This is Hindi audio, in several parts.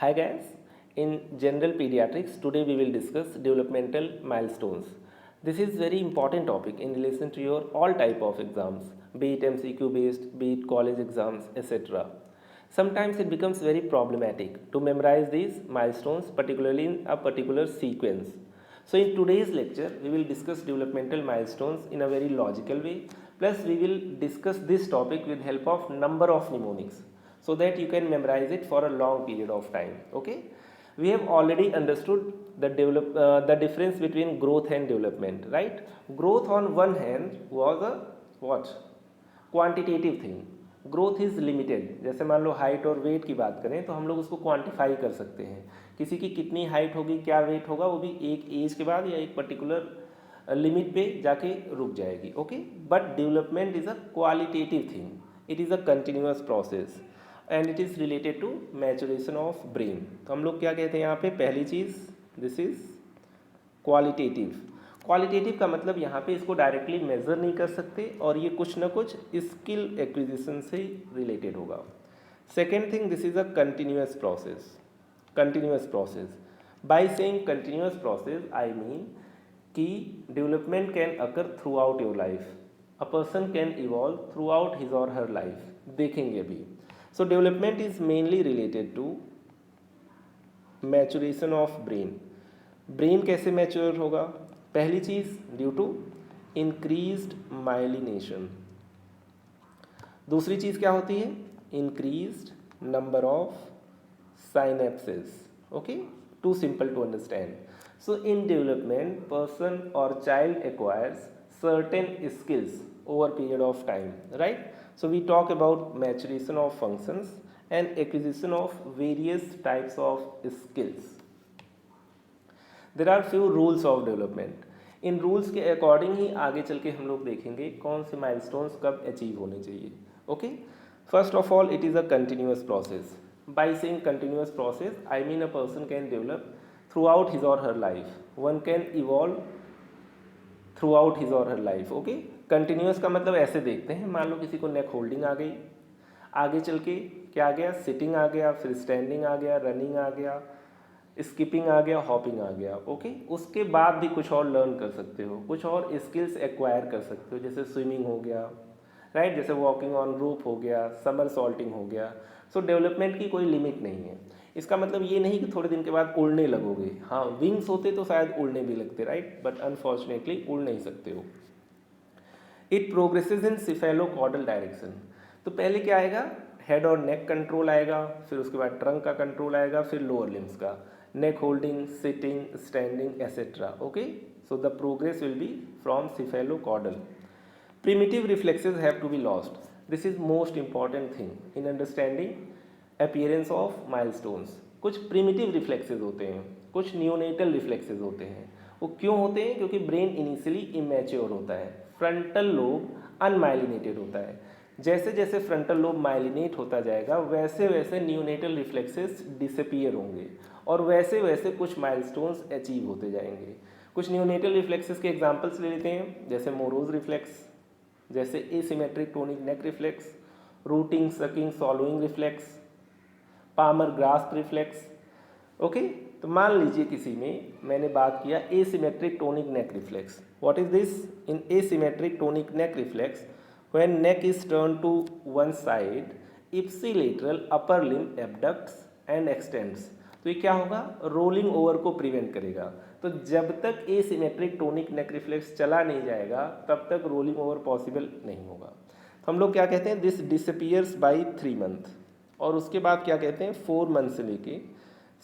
Hi guys, in general pediatrics, today we will discuss developmental milestones. This is very important topic in relation to your all type of exams, be it MCQ based, be it college exams, etc. Sometimes it becomes very problematic to memorize these milestones, particularly in a particular sequence. So in today's lecture, we will discuss developmental milestones in a very logical way. Plus we will discuss this topic with help of number of mnemonics so that you can memorize it for a long period of time. Okay. We have already understood the difference between growth and development, right? Growth on one hand was a what? Quantitative thing. Growth is limited. जैसे मान लो हाइट और वेट की बात करें तो हम लोग उसको क्वांटिफाई कर सकते हैं. किसी की कितनी हाइट होगी, क्या वेट होगा, वो भी एक एज के बाद या एक पर्टिकुलर लिमिट पे जाके रुक जाएगी. Okay. But development is a qualitative thing. It is a continuous process and it is related to maturation of brain. तो हम लोग क्या कहते हैं यहाँ पे, पहली चीज़ दिस इज़ क्वालिटेटिव. क्वालिटेटिव का मतलब यहाँ पे इसको डायरेक्टली मेज़र नहीं कर सकते और ये कुछ ना कुछ स्किल एक्विजिशन से रिलेटेड होगा. Second thing, this is a continuous process. Continuous process. By saying continuous process I mean कि development can occur through your life. A person can evolve through his or her life. देखेंगे अभी. So development is mainly related to maturation of brain. Brain कैसे मैच्योर होगा? पहली चीज़ ड्यू टू इंक्रीज्ड माइलिनेशन. दूसरी चीज़ क्या होती है? Increased number of synapses. Okay. Too simple to understand. So in development person or child acquires certain skills over period of time, right? So we talk about maturation of functions and acquisition of various types of skills. There are few rules of development. In rules के अकॉर्डिंग ही आगे चल के हम लोग देखेंगे कौन से माइलस्टोन्स कब अचीव होने चाहिए. Okay. First of all, it is a continuous process. By saying continuous process I mean a person can develop through his or her life. One can evolve through his or her life. Okay. Continuous का मतलब ऐसे देखते हैं, मान लो किसी को नेक होल्डिंग आ गई, आगे चल के क्या आ गया, सिटिंग आ गया, फिर स्टैंडिंग आ गया, रनिंग आ गया, स्किपिंग आ गया, हॉपिंग आ गया. ओके. उसके बाद भी कुछ और लर्न कर सकते हो, कुछ और स्किल्स एक्वायर कर सकते हो, जैसे स्विमिंग हो गया, राइट, जैसे वॉकिंग ऑन रूफ हो गया, समर सॉल्टिंग हो गया. सो डेवलपमेंट की कोई लिमिट नहीं है. इसका मतलब ये नहीं कि थोड़े दिन के बाद उड़ने लगोगे. हाँ, विंग्स होते तो शायद उड़ने भी लगते, राइट, बट अनफॉर्चुनेटली उड़ नहीं सकते हो. It progresses in cephalocaudal direction. तो पहले क्या आएगा, हेड और नेक कंट्रोल आएगा, फिर उसके बाद ट्रंक का कंट्रोल आएगा, फिर लोअर लिम्स का, neck holding, sitting, standing et cetera. Okay. So the progress will be from cephalocaudal. Primitive reflexes have to be lost. This is most important thing in understanding appearance of milestones. कुछ primitive reflexes होते हैं, कुछ neonatal reflexes होते हैं. वो क्यों होते हैं? क्योंकि ब्रेन इनिशियली immature होता है, फ्रंटल लोब अनमाइलिनेटेड होता है. जैसे जैसे फ्रंटल लोब माइलिनेट होता जाएगा वैसे वैसे न्यूनेटल रिफ्लेक्सेस डिसअपीयर होंगे और वैसे वैसे कुछ माइलस्टोन्स अचीव होते जाएंगे. कुछ न्यूनेटल रिफ्लेक्सेस के एग्जांपल्स ले लेते हैं, जैसे मोरोज रिफ्लेक्स, जैसे asymmetric tonic neck reflex, rooting sucking swallowing reflex, palmar grasp reflex. Okay. तो मान लीजिए किसी में मैंने बात किया asymmetric tonic neck reflex. What is this? In asymmetric tonic neck reflex when neck is turn to one side ipsilateral upper limb abducts and extends. तो ये क्या होगा, रोलिंग ओवर को प्रिवेंट करेगा. तो जब तक एसिमेट्रिक टोनिक नेक रिफ्लेक्स चला नहीं जाएगा तब तक रोलिंग ओवर पॉसिबल नहीं होगा. तो हम लोग क्या कहते हैं, दिस डिसअपीयर्स बाय 3 मंथ. और उसके बाद क्या कहते हैं, 4 मंथ से लेके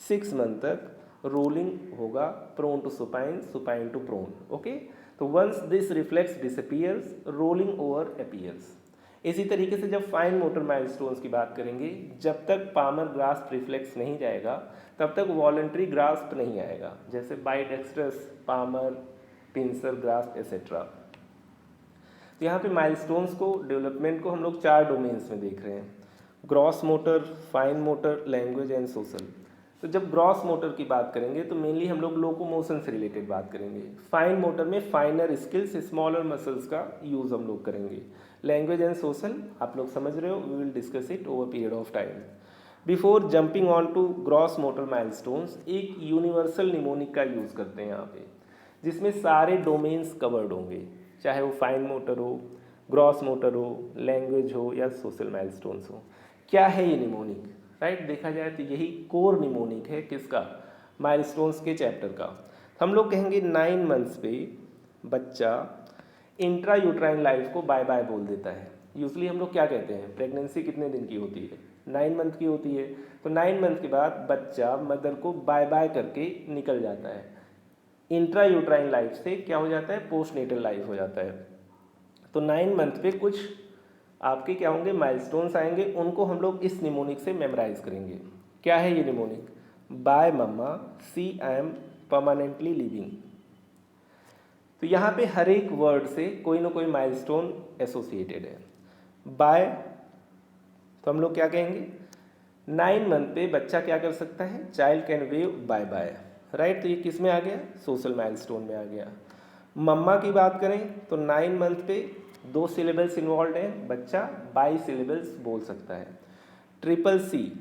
6 मंथ तक रोलिंग होगा, prone to supine, supine to prone. Okay. तो once this reflex disappears, rolling over appears. इसी तरीके से जब फाइन मोटर माइलस्टोन्स की बात करेंगे, जब तक पामर ग्रास्प रिफ्लेक्स नहीं जाएगा तब तक वॉलंटरी ग्रास्प नहीं आएगा, जैसे बाइडेक्स्ट्रस, पामर, पिंसर ग्रास्प एसेट्रा. तो यहाँ पे माइलस्टोन्स को, डेवलपमेंट को हम लोग 4 डोमेन्स में देख रहे हैं, gross motor, fine motor, language and social. तो जब ग्रॉस मोटर की बात करेंगे तो मेनली हम लोग लोकोमोशन से रिलेटेड बात करेंगे. फाइन मोटर में फाइनर स्किल्स, स्मॉलर मसल्स का यूज़ हम लोग करेंगे. लैंग्वेज एंड सोशल आप लोग समझ रहे हो, we will discuss it over period of time. Before jumping on to gross motor milestones एक यूनिवर्सल निमोनिक का यूज़ करते हैं यहाँ पे, जिसमें सारे डोमेन्स कवर्ड होंगे, चाहे वो फाइन मोटर हो, ग्रॉस मोटर हो, लैंग्वेज हो या सोशल माइलस्टोन्स हो। क्या है ये निमोनिक? राइट, देखा जाए तो यही कोर निमोनिक है किसका? माइलस्टोन्स के चैप्टर का। हम लोग कहेंगे 9 मंथ्स पे बच्चा इंट्रा यूट्राइन लाइफ को बाय बाय बोल देता है। यूजली हम लोग क्या कहते हैं, प्रेगनेंसी कितने दिन की होती है? 9 मंथ की होती है। तो 9 मंथ के बाद बच्चा मदर को बाय बाय करके निकल जाता है। इंट्रा यूट्राइन लाइफ से क्या हो जाता है? पोस्टनेटल लाइफ हो जाता है। तो 9 मंथ पे कुछ आपके क्या होंगे? माइलस्टोन्स आएंगे, उनको हम लोग इस निमोनिक से मेमोराइज करेंगे। क्या है ये mnemonic? Bye mama see I am permanently living. तो यहाँ पे हर एक वर्ड से कोई ना कोई माइलस्टोन एसोसिएटेड है। बाय, तो हम लोग क्या कहेंगे? 9 मंथ पे बच्चा क्या कर सकता है? Child can wave bye bye. Right, तो ये किस में आ गया? सोशल माइलस्टोन में आ गया। मम्मा की बात करें तो 9 मंथ पे 2 सिलेबल्स इन्वॉल्व हैं, बच्चा बाई सिलेबल्स बोल सकता है। Triple C,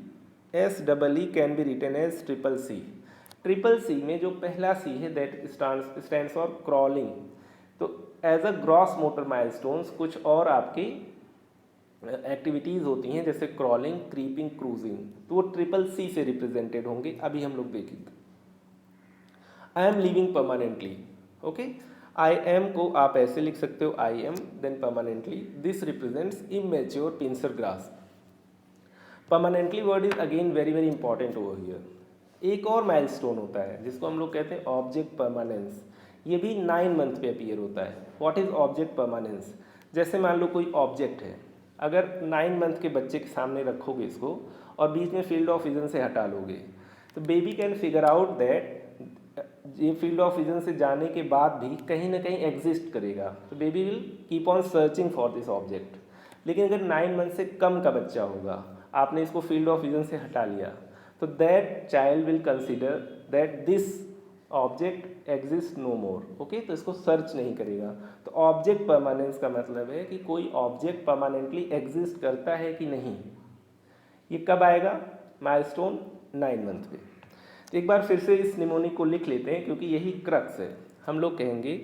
SEE can be written as triple C. Triple C में जो पहला सी है दैट स्टैंड्स फॉर क्रॉलिंग। तो as a gross motor milestones कुछ और आपकी एक्टिविटीज़ होती हैं जैसे क्रॉलिंग, क्रीपिंग, क्रूजिंग, तो वो ट्रिपल सी से रिप्रेजेंटेड होंगे। अभी हम लोग देखेंगे। I am living permanently. Okay, I am को आप ऐसे लिख सकते हो, I am then permanently. This represents immature pincer grasp. Permanently word is again very very important over here. एक और माइलस्टोन होता है जिसको हम लोग कहते हैं ऑब्जेक्ट परमानेंस। ये भी 9 मंथ पे अपीयर होता है। What is object permanence? जैसे मान लो कोई ऑब्जेक्ट है, अगर 9 मंथ के बच्चे के सामने रखोगे इसको और बीच में फील्ड ऑफ विजन से हटा लोगे, तो baby can figure out that ये फील्ड ऑफ विजन से जाने के बाद भी कहीं ना कहीं एग्जिस्ट करेगा। तो baby will keep on searching for this object. लेकिन अगर 9 मंथ से कम का बच्चा होगा, आपने इसको फील्ड ऑफ विजन से हटा लिया, तो that child will consider that this object exist no more. Okay, तो इसको सर्च नहीं करेगा। तो ऑब्जेक्ट परमानेंस का मतलब है कि कोई ऑब्जेक्ट परमानेंटली एग्जिस्ट करता है कि नहीं। ये कब आएगा? माइलस्टोन 9 मंथ पे। तो एक बार फिर से इस निमोनिक को लिख लेते हैं क्योंकि यही क्रक्स है। हम लोग कहेंगे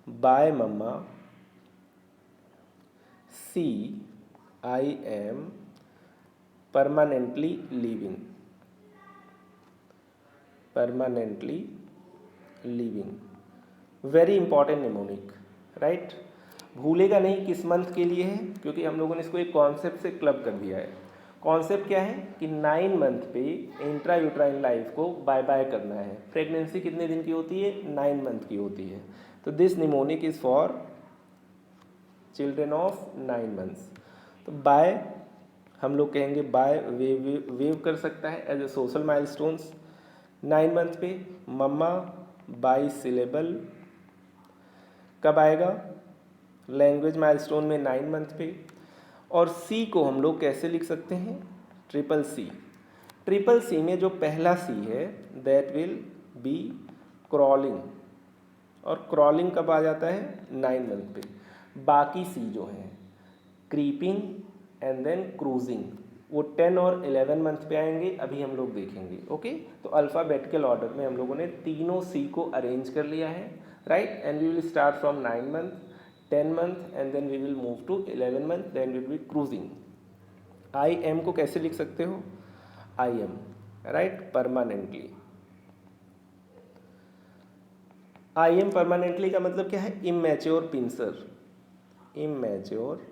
bye mama see I am permanently living. Permanently living, very important mnemonic. Right, भूलेगा नहीं किस मंथ के लिए है, क्योंकि हम लोगों ने इसको एक कॉन्सेप्ट से क्लब कर दिया है। कॉन्सेप्ट क्या है कि 9 मंथ पे इंट्रा यूट्राइन लाइफ को बाय बाय करना है। प्रेगनेंसी कितने दिन की होती है? 9 मंथ की होती है। तो this mnemonic is for children of 9 months. तो बाय हम लोग कहेंगे बाय वेव कर सकता है as a social milestones. 9 month पे मम्मा बाई सिलेबल कब आएगा? लैंग्वेज माइलस्टोन में 9 मंथ पे। और सी को हम लोग कैसे लिख सकते हैं? Triple C. ट्रिपल सी में जो पहला सी है दैट विल बी क्रॉलिंग। और क्रॉलिंग कब आ जाता है? 9 मंथ पे। बाकी सी जो हैं क्रीपिंग एंड देन क्रूजिंग, वो 10 और 11 मंथ पे आएंगे, अभी हम लोग देखेंगे। ओके, तो अल्फ़ाबेटिकल ऑर्डर में हम लोगों ने तीनों सी को अरेंज कर लिया है। Right, and we will start from 9 month, 10 month and then we will move to 11 month, then will be cruising. I am को कैसे लिख सकते हो? I am, right, permanently. I am permanently का मतलब क्या है? Immature pincer. Immature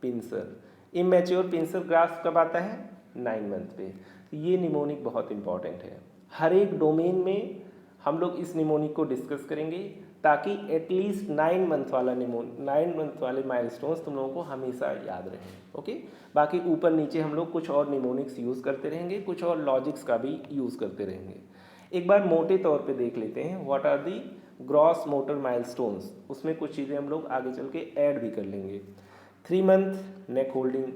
pincer. Immature pincer grasp कब आता है? 9 मंथ पे। ये निमोनिक बहुत इंपॉर्टेंट है। हर एक डोमेन में हम लोग इस निमोनिक को डिस्कस करेंगे ताकि एटलीस्ट 9 मंथ वाला 9 मंथ वाले माइलस्टोन्स तुम लोगों को हमेशा याद रहें। ओके, बाकी ऊपर नीचे हम लोग कुछ और निमोनिक्स यूज़ करते रहेंगे, कुछ और लॉजिक्स का भी यूज़ करते रहेंगे। एक बार मोटे तौर पे देख लेते हैं what are the gross motor milestones. उसमें कुछ चीज़ें हम लोग आगे चल के ऐड भी कर लेंगे। 3 मंथ नेक होल्डिंग,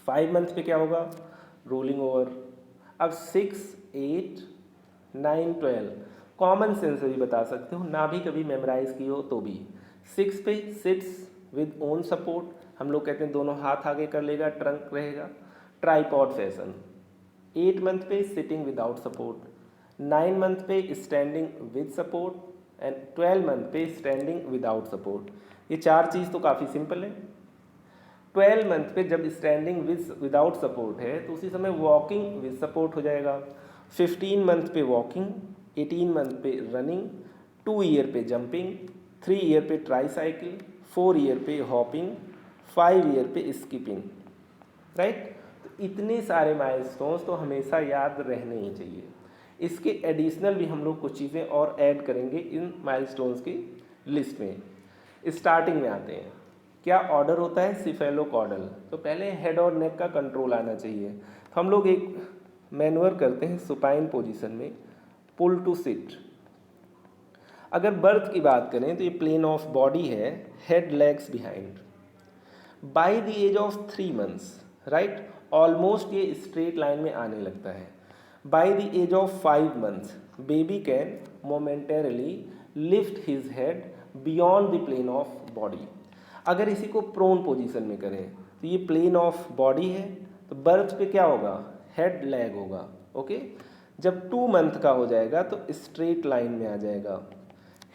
5 मंथ पे क्या होगा? Rolling over. अब 6, 8, 9, 12 कॉमन सेंस से भी बता सकते हो, ना भी कभी मेमोराइज की हो तो भी। 6 पे सिट्स विद ओन सपोर्ट, हम लोग कहते हैं दोनों हाथ आगे कर लेगा, ट्रंक रहेगा, ट्राइपॉड फैशन। 8 मंथ पे सिटिंग विदाउट सपोर्ट, 9 मंथ पे standing with support and 12 month पे स्टैंडिंग विदाउट सपोर्ट। ये चार चीज़ तो काफ़ी सिंपल है। 12 मंथ पे जब स्टैंडिंग विदाउट सपोर्ट है तो उसी समय वॉकिंग विद सपोर्ट हो जाएगा। 15 मंथ पे वॉकिंग, 18 मंथ पे रनिंग, 2 ईयर पे जंपिंग, 3 ईयर पे ट्राईसाइकिल, 4 ईयर पे हॉपिंग, 5 ईयर पे स्किपिंग, राइट। तो इतने सारे माइलस्टोन्स तो हमेशा याद रहने ही चाहिए। इसके एडिशनल भी हम लोग कुछ चीज़ें और ऐड करेंगे इन माइलस्टोन्स की लिस्ट में। स्टार्टिंग में आते हैं, क्या ऑर्डर होता है सिफेलोकॉर्डल। तो पहले हेड और नेक का कंट्रोल आना चाहिए। तो हम लोग एक मैनुअर करते हैं सुपाइन पोजीशन में, पुल टू सिट। अगर बर्थ की बात करें तो ये प्लेन ऑफ बॉडी है, head legs behind. By the age of 3 months, right, almost ये स्ट्रेट लाइन में आने लगता है। By the age of 5 months baby can momentarily lift his head beyond the plane of body. अगर इसी को प्रोन पोजीशन में करें तो ये प्लेन ऑफ बॉडी है, तो बर्थ पे क्या होगा, हेड लेग होगा, ओके। जब 2 मंथ का हो जाएगा तो स्ट्रेट लाइन में आ जाएगा,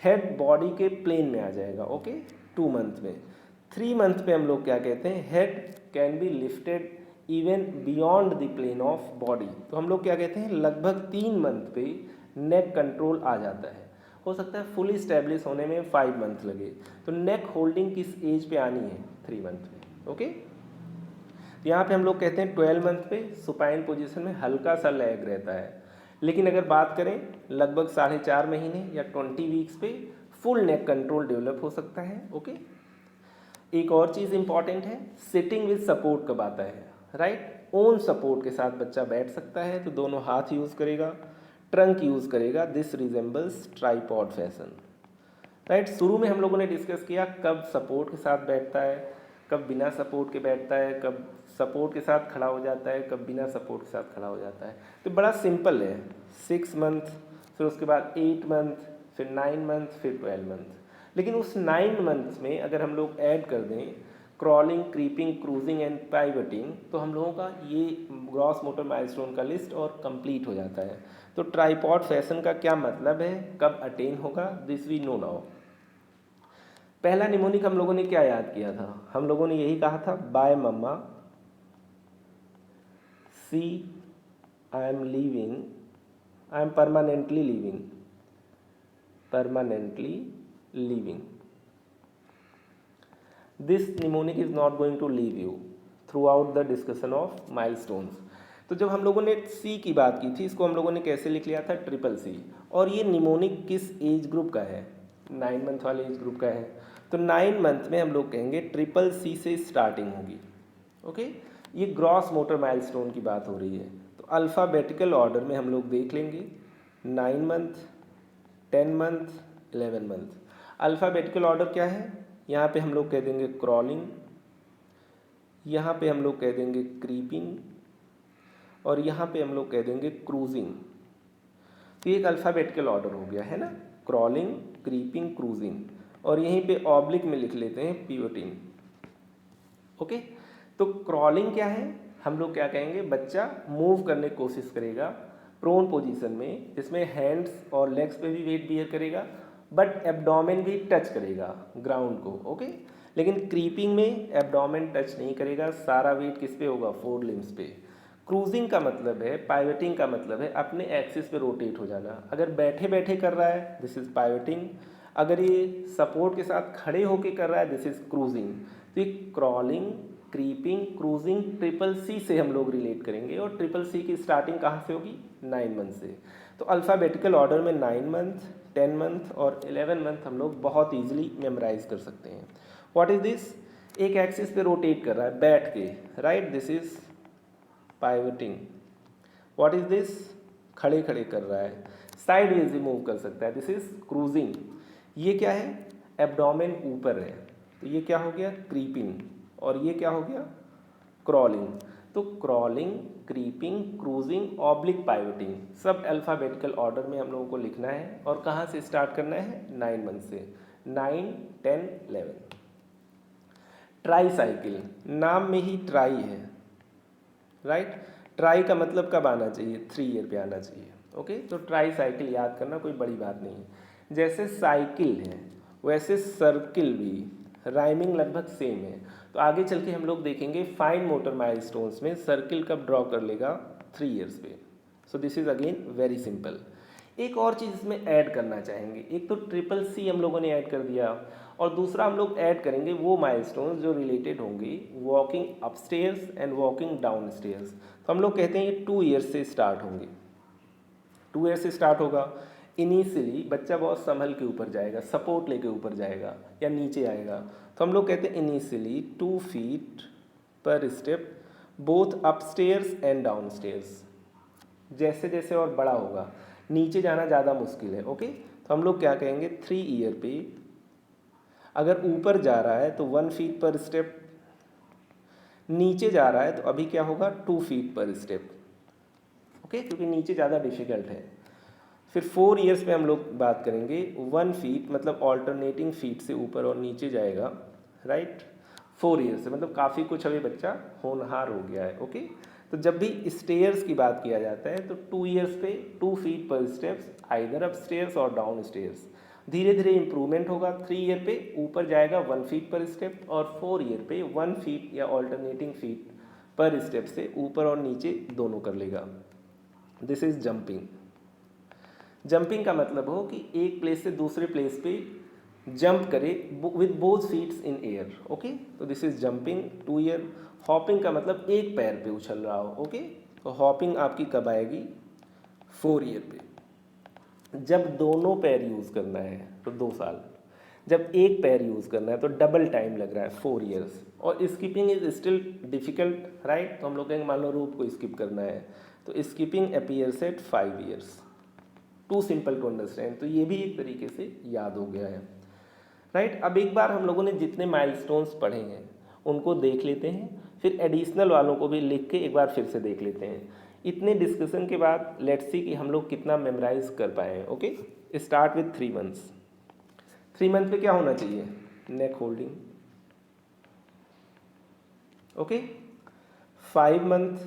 हेड बॉडी के प्लेन में आ जाएगा, ओके, 2 मंथ में। 3 मंथ पे हम लोग क्या कहते हैं, head can be lifted even beyond the plane of body. तो हम लोग क्या कहते हैं, लगभग 3 मंथ पे नेक कंट्रोल आ जाता है। हो सकता है फुली स्टैब्लिश होने में 5 मंथ लगे। तो नेक होल्डिंग किस एज पे आनी है, 3 मंथ में, ओके। यहाँ पे हम लोग कहते हैं 12 मंथ पे सुपाइन पोजीशन में हल्का सा लैग रहता है। लेकिन अगर बात करें लगभग 4.5 महीने या 20 वीक्स पे फुल नेक कंट्रोल डेवलप हो सकता है, ओके। एक और चीज़ इंपॉर्टेंट है, सिटिंग विद सपोर्ट कब आता है, राइट। ओन सपोर्ट के साथ बच्चा बैठ सकता है, तो दोनों हाथ यूज़ करेगा, ट्रंक यूज़ करेगा, this resembles tripod fashion, right. शुरू में हम लोगों ने डिस्कस किया कब सपोर्ट के साथ बैठता है, कब बिना सपोर्ट के बैठता है, कब सपोर्ट के साथ खड़ा हो जाता है, कब बिना सपोर्ट के साथ खड़ा हो जाता है। तो बड़ा सिंपल है, 6 मंथ, फिर उसके बाद 8 मंथ, फिर 9 मंथ, फिर 12 मंथ। लेकिन उस 9 मंथ्स में अगर हम लोग ऐड कर दें क्रॉलिंग, क्रीपिंग, क्रूजिंग एंड पाइवटिंग, तो हम लोगों का ये ग्रॉस मोटर माइलस्टोन का लिस्ट और कंप्लीट हो जाता है। तो ट्राइपॉड फैशन का क्या मतलब है, कब अटेन होगा, दिस वी नो नाउ। पहला निमोनिक हम लोगों ने क्या याद किया था, हम लोगों ने यही कहा था, bye mama, see I am leaving, I am permanently leaving, permanently leaving, this mnemonic is not going to leave you throughout the discussion of milestones. तो जब हम लोगों ने सी की बात की थी, इसको हम लोगों ने कैसे लिख लिया था, ट्रिपल सी। और ये निमोनिक किस एज ग्रुप का है, 9 मंथ वाले एज ग्रुप का है। तो 9 मंथ में हम लोग कहेंगे ट्रिपल सी से स्टार्टिंग होगी, ओके। ये ग्रॉस मोटर माइलस्टोन की बात हो रही है। तो अल्फ़ाबेटिकल ऑर्डर में हम लोग देख लेंगे, 9 month, 10 month, 11 month. Alphabetical order क्या है, यहाँ पे हम लोग कह देंगे क्रॉलिंग, यहाँ पे हम लोग कह देंगे क्रीपिंग, और यहाँ पे हम लोग कह देंगे क्रूजिंग। तो ये एक अल्फ़ाबेटिकल ऑर्डर हो गया है ना, क्रॉलिंग, क्रीपिंग, क्रूजिंग, और यहीं पे ऑब्लिक में लिख लेते हैं पिवटिंग, ओके। तो क्रॉलिंग क्या है, हम लोग क्या कहेंगे, बच्चा मूव करने की कोशिश करेगा प्रोन पोजीशन में, जिसमें हैंड्स और लेग्स पे भी वेट बियर करेगा, बट एब्डोमेन भी टच करेगा ग्राउंड को, ओके। लेकिन क्रीपिंग में एब्डोमेन टच नहीं करेगा, सारा वेट किस पे होगा, 4 लिम्स पे। क्रूजिंग का मतलब है, पाइवटिंग का मतलब है अपने एक्सिस पे रोटेट हो जाना। अगर बैठे बैठे कर रहा है, दिस इज पाइवटिंग। अगर ये सपोर्ट के साथ खड़े होके कर रहा है, दिस इज क्रूजिंग। तो ये crawling, creeping, cruising triple C से हम लोग रिलेट करेंगे, और ट्रिपल सी की स्टार्टिंग कहाँ से होगी, 9 मंथ से। तो अल्फ़ाबेटिकल ऑर्डर में 9 मंथ, 10 मंथ और 11 मंथ हम लोग बहुत ईजिली मेमोराइज कर सकते हैं। व्हाट इज दिस, एक एक्सिस पे रोटेट कर रहा है बैठ के, right, this is pivoting. What is this, खड़े खड़े कर रहा है, साइड वेज भी मूव कर सकता है, दिस इज क्रूजिंग। ये क्या है, एब्डोमेन ऊपर है, तो ये क्या हो गया, क्रीपिंग। और ये क्या हो गया, क्रॉलिंग। तो क्रॉलिंग, क्रीपिंग, क्रूजिंग, ऑब्लिक पाइवटिंग, सब अल्फ़ाबेटिकल ऑर्डर में हम लोगों को लिखना है। और कहाँ से स्टार्ट करना है, 9 मंथ से, 9, 10, 11। ट्राई साइकिल, नाम में ही ट्राई है, राइट। ट्राई का मतलब कब आना चाहिए, 3 ईयर पे आना चाहिए। ओके, तो ट्राई साइकिल याद करना कोई बड़ी बात नहीं है। जैसे साइकिल है वैसे सर्किल भी, राइमिंग लगभग सेम है। तो आगे चल के हम लोग देखेंगे फाइन मोटर माइलस्टोन्स में सर्किल कब ड्रॉ कर लेगा, 3 ईयर्स पे। So this is again very simple. एक और चीज़ इसमें ऐड करना चाहेंगे, एक तो ट्रिपल सी हम लोगों ने ऐड कर दिया, और दूसरा हम लोग ऐड करेंगे वो माइलस्टोन्स जो रिलेटेड होंगे walking upstairs and walking down stairs. तो हम लोग कहते हैं ये 2 ईयर्स से स्टार्ट होंगे। 2 ईयर से स्टार्ट होगा। इनिशियली बच्चा बहुत संभल के ऊपर जाएगा, सपोर्ट लेके ऊपर जाएगा या नीचे आएगा, तो हम लोग कहते हैं इनिशियली 2 फीट पर step both upstairs and down stairs. जैसे जैसे और बड़ा होगा, नीचे जाना ज़्यादा मुश्किल है। ओके, तो हम लोग क्या कहेंगे, 3 ईयर पे अगर ऊपर जा रहा है तो 1 फीट पर स्टेप, नीचे जा रहा है तो अभी क्या होगा 2 फीट पर स्टेप। ओके, क्योंकि नीचे ज़्यादा डिफिकल्ट है। फिर 4 ईयर्स पे हम लोग बात करेंगे 1 फीट, मतलब ऑल्टरनेटिंग फीट से ऊपर और नीचे जाएगा, राइट। 4 ईयर्स से मतलब काफ़ी कुछ अभी बच्चा होनहार हो गया है। ओके, तो जब भी स्टेयर्स की बात किया जाता है तो 2 ईयर्स पे 2 फीट पर स्टेप्स, आइदर अप स्टेयर्स और डाउन स्टेयर्स। धीरे धीरे इंप्रूवमेंट होगा, 3 ईयर पे ऊपर जाएगा 1 फीट पर स्टेप, और 4 ईयर पे 1 फीट या ऑल्टरनेटिंग फीट पर स्टेप से ऊपर और नीचे दोनों कर लेगा। This is jumping. जंपिंग का मतलब हो कि एक प्लेस से दूसरे प्लेस पे जंप करे with both feets in air. Okay, तो this is jumping 2 year. Hopping का मतलब एक पैर पे उछल रहा हो। ओके, तो हॉपिंग आपकी कब आएगी, 4 ईयर पे। जब दोनों पैर यूज़ करना है तो 2 साल, जब एक पैर यूज़ करना है तो डबल टाइम लग रहा है, 4 ईयर्स। और skipping is still difficult, right. तो हम लोग कहेंगे मान लो रूप को स्किप करना है तो skipping appears at 5 years. Too simple to understand, तो ये भी एक तरीके से याद हो गया है, राइट। अब एक बार हम लोगों ने जितने माइलस्टोन्स पढ़े हैं उनको देख लेते हैं, फिर एडिशनल वालों को भी लिख के एक बार फिर से देख लेते हैं। इतने डिस्कशन के बाद लेट्स सी कि हम लोग कितना मेमोराइज कर पाए हैं। Okay, start with 3 months. 3 month पे क्या होना चाहिए, नेक होल्डिंग। ओके, 5 मंथ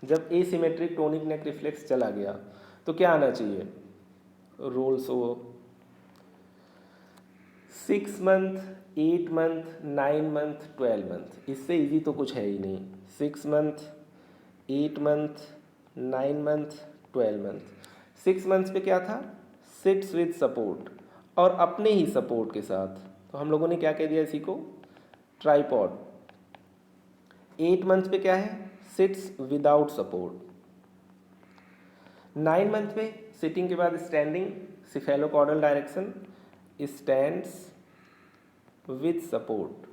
जब एसिमेट्रिक टोनिक नेक रिफ्लेक्स चला गया तो क्या आना चाहिए, rolls over. 6 month, 8 month, 9 month, 12 month, इससे इजी तो कुछ है ही नहीं। 6 month, 8 month, 9 month, 12 month. 6 months पे क्या था, सिट्स विद सपोर्ट, और अपने ही सपोर्ट के साथ, तो हम लोगों ने क्या कह दिया इसी को, ट्राइपॉड। 8 मंथ पे क्या है, सिट्स विदाउट सपोर्ट। 9 मंथ पे सिटिंग के बाद standing, cephalocaudal direction, stands with support.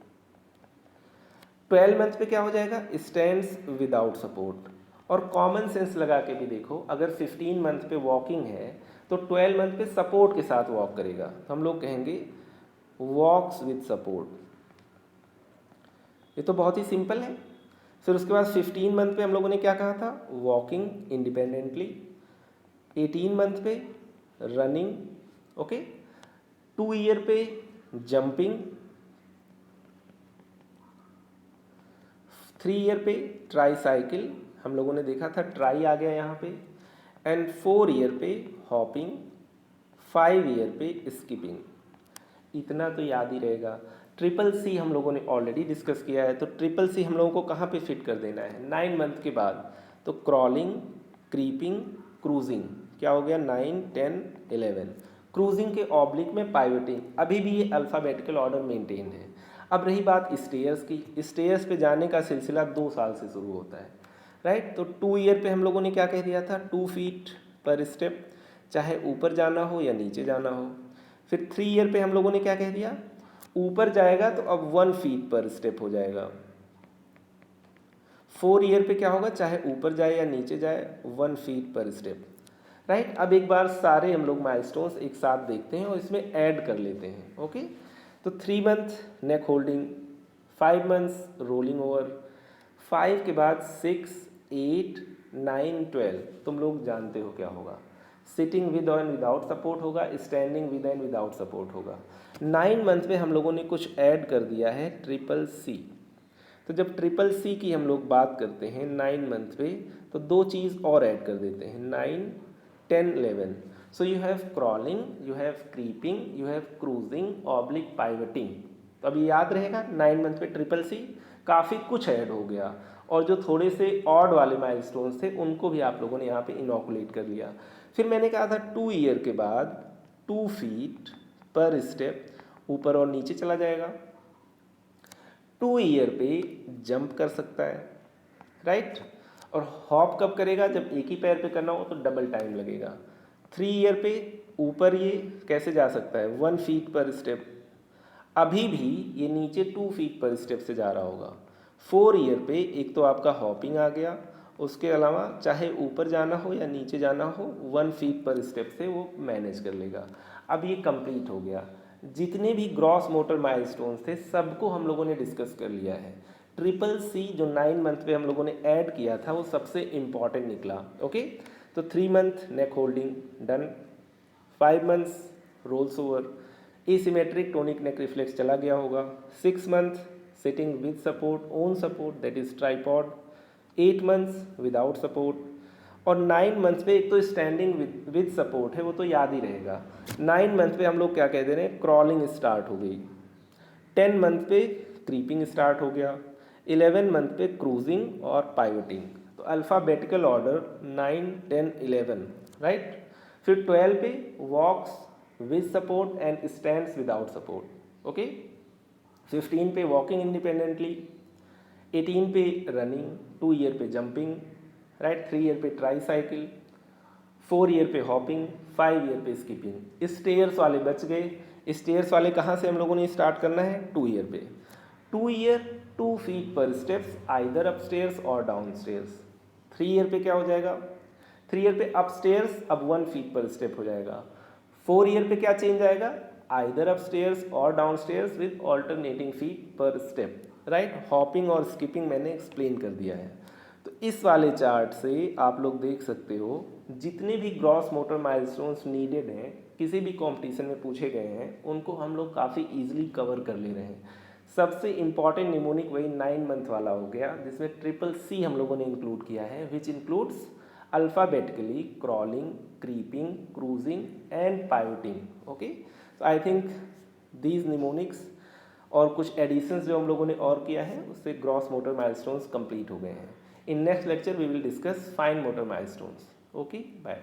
12 month पे क्या हो जाएगा, स्टैंड्स विदाउट सपोर्ट। और कॉमन सेंस लगा के भी देखो, अगर 15 मंथ पे वॉकिंग है तो 12 मंथ पे सपोर्ट के साथ वॉक करेगा, तो हम लोग कहेंगे वॉक्स विद सपोर्ट। ये तो बहुत ही सिंपल है। फिर उसके बाद 15 मंथ पे हम लोगों ने क्या कहा था, वॉकिंग इंडिपेंडेंटली। 18 मंथ पे रनिंग। ओके, 2 ईयर पे जंपिंग, 3 ईयर पे ट्राई साइकिल, हम लोगों ने देखा था ट्राई आ गया यहाँ पे, एंड 4 ईयर पे हॉपिंग, 5 ईयर पे स्किपिंग। इतना तो याद ही रहेगा। ट्रिपल सी हम लोगों ने ऑलरेडी डिस्कस किया है, तो ट्रिपल सी हम लोगों को कहाँ पे फिट कर देना है, 9 मंथ के बाद। तो क्रॉलिंग, क्रीपिंग, क्रूजिंग, क्या हो गया 9, 10, 11। क्रूजिंग के ऑब्लिक में पाइवटिंग, अभी भी ये अल्फ़ाबेटिकल ऑर्डर मेंटेन है। अब रही बात स्टेयर्स की, स्टेयर्स पे जाने का सिलसिला 2 साल से शुरू होता है, राइट। तो 2 ईयर पे हम लोगों ने क्या कह दिया था, 2 फीट पर स्टेप, चाहे ऊपर जाना हो या नीचे जाना हो। फिर 3 ईयर पे हम लोगों ने क्या कह दिया, ऊपर जाएगा तो अब 1 फीट पर स्टेप हो जाएगा। 4 ईयर पे क्या होगा, चाहे ऊपर जाए या नीचे जाए, 1 फीट पर स्टेप, राइट। अब एक बार सारे हम लोग माइलस्टोन्स एक साथ देखते हैं और इसमें ऐड कर लेते हैं। ओके, तो 3 month neck holding, 5 months rolling over, 5 के बाद 6, 8, 9, 12 तुम लोग जानते हो क्या होगा, sitting with and without support होगा, standing with and without support होगा। 9 मंथ में हम लोगों ने कुछ ऐड कर दिया है, ट्रिपल सी। तो जब ट्रिपल सी की हम लोग बात करते हैं 9 मंथ पे, तो दो चीज़ और ऐड कर देते हैं, 9, 10, 11. So you have crawling, you have creeping, you have cruising oblique pivoting. तो अभी याद रहेगा 9 मंथ पे ट्रिपल सी, काफ़ी कुछ ऐड हो गया. और जो थोड़े से ऑड वाले माइलस्टोन्स थे उनको भी आप लोगों ने यहाँ पे इनोकुलेट कर लिया. फिर मैंने कहा था 2 ईयर के बाद 2 फीट पर स्टेप ऊपर और नीचे चला जाएगा. 2 ईयर पे जंप कर सकता है, राइट. और हॉप कब करेगा, जब एक ही पैर पे करना हो तो डबल टाइम लगेगा. 3 ईयर पे ऊपर ये कैसे जा सकता है, 1 फीट पर स्टेप. अभी भी ये नीचे 2 फीट पर स्टेप से जा रहा होगा. 4 ईयर पे एक तो आपका हॉपिंग आ गया, उसके अलावा चाहे ऊपर जाना हो या नीचे जाना हो 1 फीट पर स्टेप से वो मैनेज कर लेगा. अब ये कंप्लीट हो गया. जितने भी ग्रॉस मोटर माइलस्टोन्स थे सबको हम लोगों ने डिस्कस कर लिया है. ट्रिपल सी जो 9 मंथ पे हम लोगों ने ऐड किया था वो सबसे इम्पॉर्टेंट निकला. ओके, तो 3 month neck holding done, 5 months rolls over, asymmetric tonic neck reflex चला गया होगा. 6 month sitting with support, own support that is tripod. 8 months without support. और 9 मंथ्स पे एक तो स्टैंडिंग विद सपोर्ट है, वो तो याद ही रहेगा. 9 मंथ पे हम लोग क्या कह दे रहे हैं, क्रॉलिंग स्टार्ट हो गई. 10 मंथ पे क्रीपिंग स्टार्ट हो गया. 11 मंथ पे क्रूजिंग और पाइवटिंग. तो अल्फ़ाबेटिकल ऑर्डर 9, 10, 11, राइट. फिर 12 पे walks with support and stands without support. Okay. 15 पे वॉकिंग इंडिपेंडेंटली. 18 पे रनिंग. 2 ईयर पे जंपिंग, राइट. 3 ईयर पे ट्राई साइकिल. 4 ईयर पे हॉपिंग. 5 ईयर पे स्किपिंग. स्टेयर्स वाले बच गए. स्टेयर्स वाले कहाँ से हम लोगों ने स्टार्ट करना है, 2 ईयर पे. 2 ईयर 2 फीट पर स्टेप्स आइदर अपस्टेयर्स और डाउन स्टेयर्स. 3 ईयर पे क्या हो जाएगा, 3 ईयर पे अपस्टेयर्स अब 1 फीट पर स्टेप हो जाएगा. 4 ईयर पे क्या चेंज आएगा, आइदर अपस्टेयर्स और down stairs with alternating feet पर स्टेप, राइट. हॉपिंग और स्किपिंग मैंने एक्सप्लेन कर दिया है. तो इस वाले चार्ट से आप लोग देख सकते हो जितने भी ग्रॉस मोटर माइलस्टोन्स नीडेड हैं, किसी भी कंपटीशन में पूछे गए हैं, उनको हम लोग काफ़ी इजीली कवर कर ले रहे हैं. सबसे इम्पॉर्टेंट निमोनिक वही 9 मंथ वाला हो गया, जिसमें ट्रिपल सी हम लोगों ने इंक्लूड किया है, which includes alphabetically crawling, creeping, cruising and pivoting. Okay, तो आई थिंक दीज निमोनिक्स और कुछ एडिशंस जो हम लोगों ने और किया है उससे ग्रॉस मोटर माइलस्टोन्स कंप्लीट हो गए हैं. In next lecture we will discuss fine motor milestones. Okay, bye.